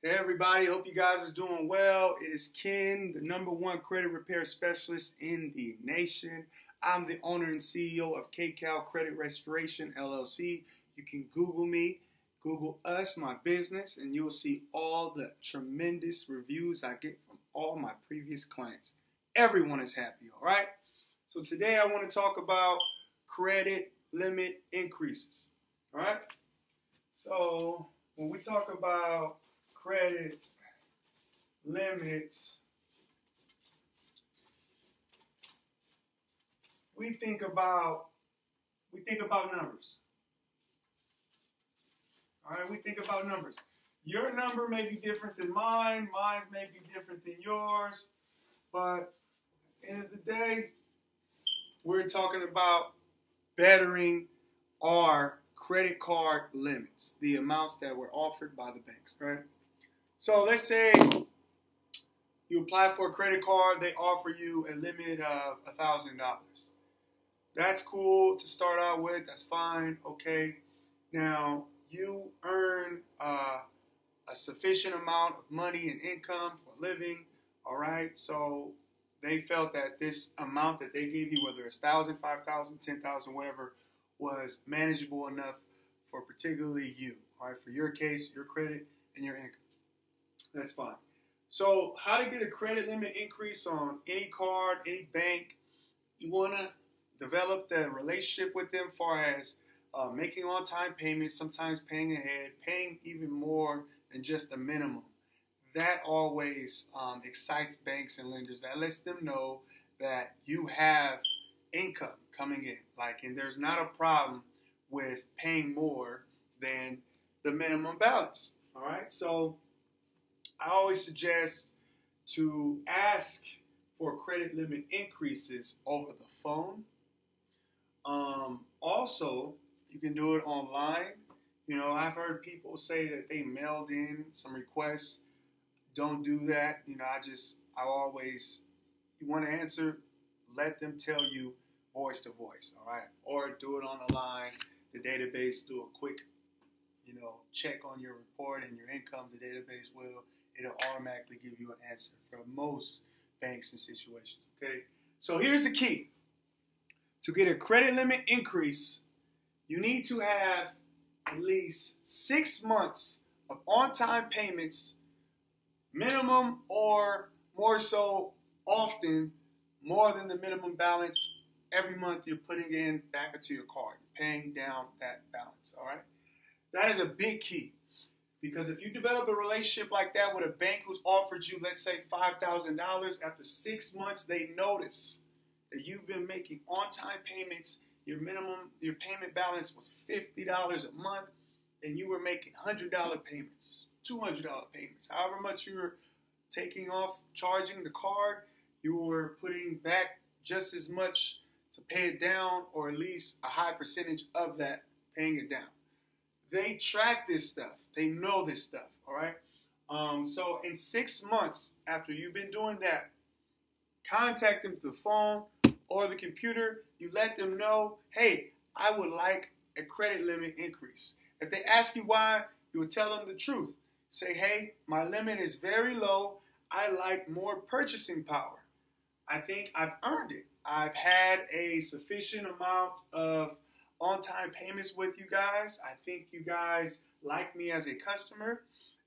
Hey everybody, hope you guys are doing well. It is Ken, the #1 credit repair specialist in the nation. I'm the owner and CEO of MrKCalCredit Restoration LLC. You can Google me, Google us, my business, and you'll see all the tremendous reviews I get from all my previous clients. Everyone is happy, all right? So today I want to talk about credit limit increases, all right? So when we talk about credit limits, we think about numbers. All right, we think about numbers. Your number may be different than mine. Mine may be different than yours. But at the end of the day, we're talking about bettering our credit card limits, the amounts that were offered by the banks, right? So let's say you apply for a credit card, they offer you a limit of $1,000. That's cool to start out with, that's fine, okay. Now, you earn a sufficient amount of money and income for living, all right? So they felt that this amount that they gave you, whether it's $1,000, $5,000, $10,000, whatever, was manageable enough for particularly you, all right? For your case, your credit, and your income. That's fine. So how to get a credit limit increase on any card, any bank, you want to develop the relationship with them as far as making on-time payments, sometimes paying ahead, paying even more than just the minimum. That always excites banks and lenders. That lets them know that you have income coming in. And there's not a problem with paying more than the minimum balance. All right? So I always suggest to ask for credit limit increases over the phone. Also, you can do it online. You know, I've heard people say that they mailed in some requests. Don't do that. You know, you want to answer, let them tell you voice to voice, all right? Or do it on the line, the database, do a quick, check on your report and your income. The database it'll automatically give you an answer for most banks and situations, okay? So here's the key. To get a credit limit increase, you need to have at least 6 months of on-time payments, minimum or more so often, more than the minimum balance every month you're putting in back into your card, paying down that balance, all right? That is a big key. Because if you develop a relationship like that with a bank who's offered you, let's say, $5,000, after 6 months, they notice that you've been making on-time payments, your payment balance was $50 a month, and you were making $100 payments, $200 payments, however much you were taking off, charging the card, you were putting back just as much to pay it down, or at least a high percentage of that paying it down. They track this stuff. They know this stuff, all right? So in 6 months after you've been doing that, contact them through the phone or the computer. You let them know, hey, I would like a credit limit increase. If they ask you why, you would tell them the truth. Say, hey, my limit is very low. I like more purchasing power. I think I've earned it. I've had a sufficient amount of on-time payments with you guys. I think you guys like me as a customer.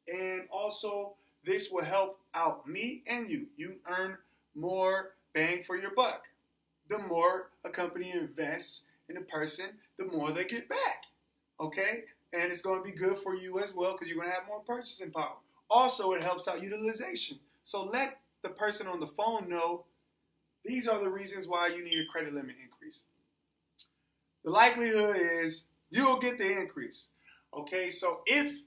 And also, this will help out me and you. You earn more bang for your buck. The more a company invests in a person, the more they get back. Okay? And it's going to be good for you as well because you're going to have more purchasing power. Also, it helps out utilization. So let the person on the phone know these are the reasons why you need a credit limit increase. The likelihood is you'll get the increase. Okay, so if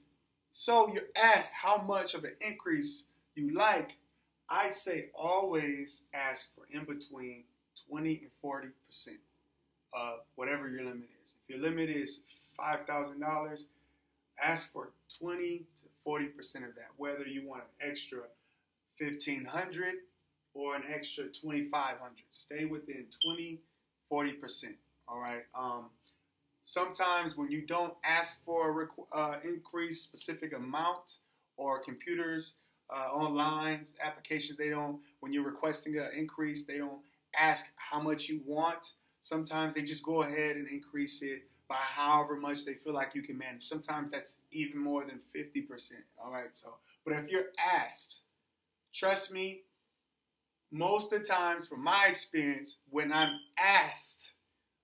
you're asked how much of an increase you like, I'd say always ask for in between 20 and 40% of whatever your limit is. If your limit is $5,000, ask for 20 to 40% of that, whether you want an extra $1,500 or an extra $2,500. Stay within 20, 40%. All right. Sometimes when you don't ask for an increased specific amount or computers, online applications, when you're requesting an increase, they don't ask how much you want. Sometimes they just go ahead and increase it by however much they feel like you can manage. Sometimes that's even more than 50%. All right. So, but if you're asked, trust me, most of the times, from my experience, when I'm asked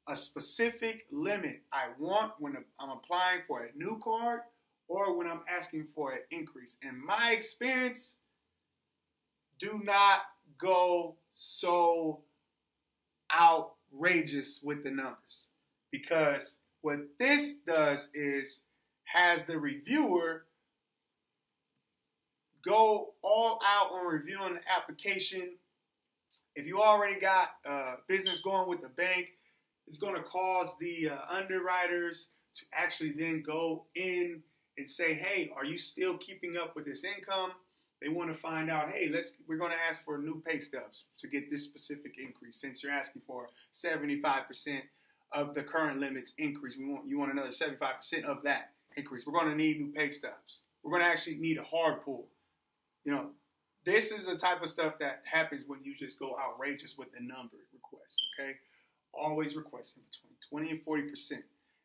a specific limit I want when I'm applying for a new card or when I'm asking for an increase, in my experience, do not go so outrageous with the numbers, because what this does is has the reviewer go all out on reviewing the application. If you already got business going with the bank, it's going to cause the underwriters to actually then go in and say, hey, are you still keeping up with this income? They want to find out, hey, we're going to ask for new pay stubs to get this specific increase. Since you're asking for 75% of the current limits increase, you want another 75% of that increase. We're going to need new pay stubs. We're going to actually need a hard pull. This is the type of stuff that happens when you just go outrageous with the number requests, okay? Always requesting between 20 and 40%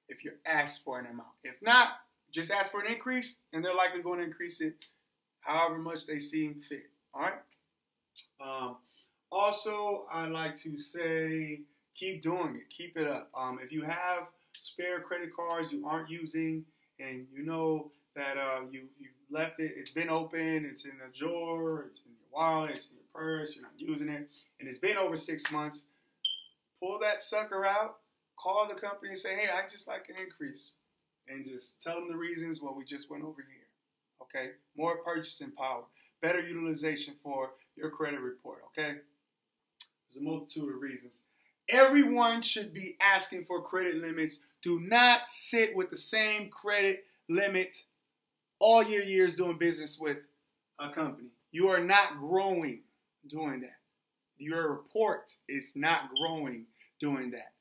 if you're asked for an amount. If not, just ask for an increase, and they're likely going to increase it however much they seem fit, all right? Also, I like to say, keep doing it. Keep it up. If you have spare credit cards you aren't using, and you know that you've left it, it's been open, it's in a drawer, it's in your wallet, it's in your purse, you're not using it, and it's been over 6 months, pull that sucker out, call the company and say, hey, I just like an increase. And just tell them the reasons what we just went over here. Okay? More purchasing power, better utilization for your credit report. Okay? There's a multitude of reasons. Everyone should be asking for credit limits. Do not sit with the same credit limit all your years doing business with a company. You are not growing doing that. Your report is not growing doing that.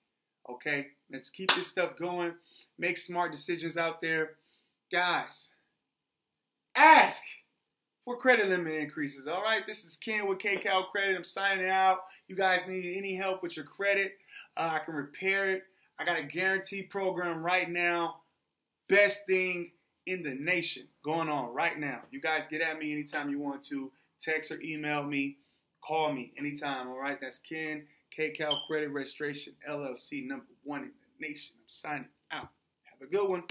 Okay? Let's keep this stuff going. Make smart decisions out there. Guys, ask for credit limit increases. All right? This is Ken with MrKCalCredit. I'm signing out. You guys need any help with your credit, I can repair it. I got a guarantee program right now. Best thing in the nation going on right now. You guys get at me anytime you want to. Text or email me. Call me anytime. All right? That's Ken, MrKCalCredit Registration LLC, #1 in the nation. I'm signing out. Have a good one.